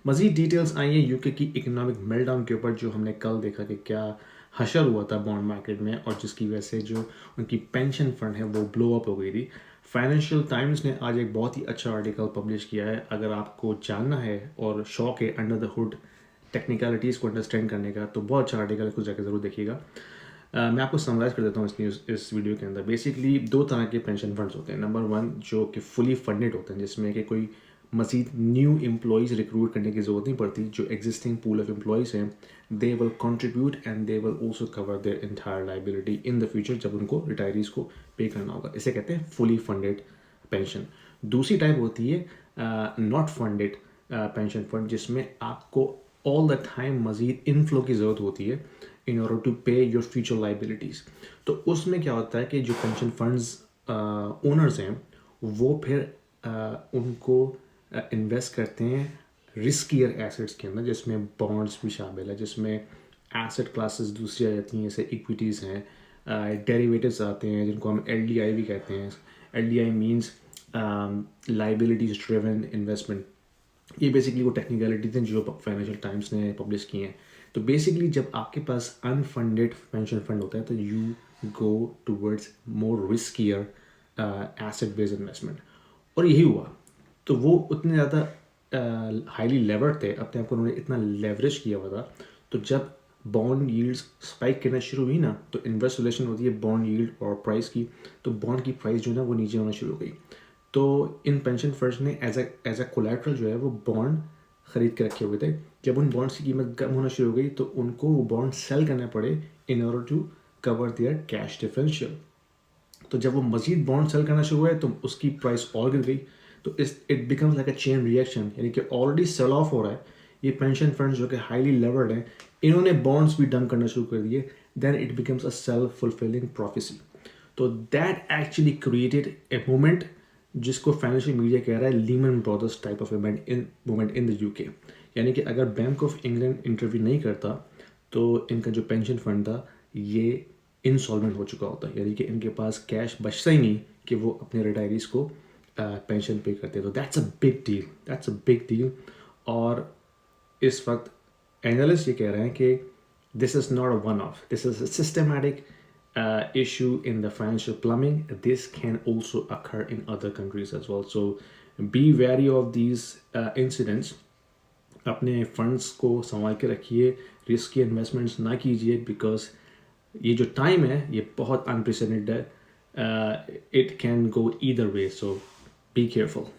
مزید ڈیٹیلز آئی ہیں یو کے کی اکنامک میل ڈاؤن کے اوپر، جو ہم نے کل دیکھا کہ کیا حشر ہوا تھا بانڈ مارکیٹ میں، اور جس کی وجہ سے جو ان کی پینشن فنڈ ہے وہ بلو اپ ہو گئی تھی. فائنینشیل ٹائمز نے آج ایک بہت ہی اچھا آرٹیکل پبلش کیا ہے. اگر آپ کو جاننا ہے اور شوق ہے انڈر دا ہوڈ ٹیکنیکلٹیز کو انڈرسٹینڈ کرنے کا، تو بہت اچھا آرٹیکل ہے، اس کو جا کے ضرور دیکھیے گا. میں آپ کو سمرائز کر دیتا ہوں اس ویڈیو کے اندر. بیسکلی دو طرح کے پینشن فنڈز ہوتے ہیں. نمبر ون جو کہ فلی فنڈیڈ ہوتے ہیں، جس میں کہ کوئی مزید نیو امپلائیز ریکروٹ کرنے کی ضرورت نہیں پڑتی. جو ایگزسٹنگ پول آف امپلائیز ہیں they will contribute and they will also cover their entire liability in the future, جب ان کو ریٹائریز کو پے کرنا ہوگا. اسے کہتے ہیں فلی فنڈیڈ پینشن. دوسری ٹائپ ہوتی ہے ناٹ فنڈیڈ پینشن فنڈ، جس میں آپ کو آل دا ٹائم مزید انفلو کی ضرورت ہوتی ہے in order to pay your future liabilities. تو اس میں کیا ہوتا ہے کہ جو پینشن فنڈز اونرز ہیں وہ پھر ان کو انویسٹ کرتے ہیں رسکیئر ایسیٹس کے اندر، جس میں بانڈس بھی شامل ہے، جس میں ایسٹ کلاسز دوسری آ جاتی ہیں، جیسے ایکویٹیز ہیں، ڈیریویٹیوز آتے ہیں جن کو ہم ایل ڈی آئی بھی کہتے ہیں. L D I means liabilities driven investment. یہ بیسکلی وہ ٹیکنیکلٹیز ہیں جو فائنینشیل ٹائمس نے پبلش کی ہیں. تو بیسکلی جب آپ کے پاس انفنڈیڈ پینشن فنڈ ہوتا ہے تو you go towards more riskier asset base investment. اور یہی ہوا. تو وہ اتنے زیادہ ہائیلی لیورڈ تھے، اپنے آپ کو انہوں نے اتنا لیوریج کیا ہوا تھا. تو جب بانڈ ییلڈز اسپائک کرنا شروع ہوئی نا، تو انورس ریلیشن ہوتی ہے بانڈ ییلڈ اور پرائز کی. تو بانڈ کی پرائز جو ہے نا وہ نیچے ہونا شروع ہو گئی. تو ان پینشن فنڈس نے ایز اے کولیٹرل جو ہے وہ بانڈ خرید کے رکھے ہوئے تھے. جب ان بانڈس کی قیمت کم ہونا شروع ہو گئی تو ان کو وہ بانڈ سیل کرنے پڑے in order to cover their cash differential. تو جب وہ مزید بانڈ سیل کرنا شروع ہوئے تو اس کی پرائز اور گر گئی. تو it becomes like a chain reaction, یعنی کہ آلریڈی سیل آف ہو رہا ہے. یہ پینشن فنڈز جو کہ ہائیلی لیورڈ ہیں، انہوں نے بانڈس بھی ڈمپ کرنا شروع کر دیے. Then it becomes a self fulfilling prophecy. تو that actually created a moment جس کو فائنینشیل میڈیا کہہ رہا ہے Lehman Brothers type of moment in the U K. یعنی کہ اگر بینک آف انگلینڈ انٹرویو نہیں کرتا تو ان کا جو پینشن فنڈ تھا یہ انسالوینٹ ہو چکا ہوتا ہے، یعنی کہ ان کے پاس کیش بچتا ہی نہیں کہ وہ اپنے ریٹائریز کو پینشن پے کرتے. تو دیٹس اے بگ ڈیل. اور اس وقت اینالسٹ یہ کہہ رہے ہیں کہ this is not a one off, this is a systematic issue in the financial plumbing. This can also occur in other countries as well. So be wary of these incidents. اپنے funds کو سنبھال کے رکھیے، risky investments نہ کیجیے، because یہ جو time ہے یہ بہت انپریسیڈنٹڈ ہے. It can go either way, so be careful.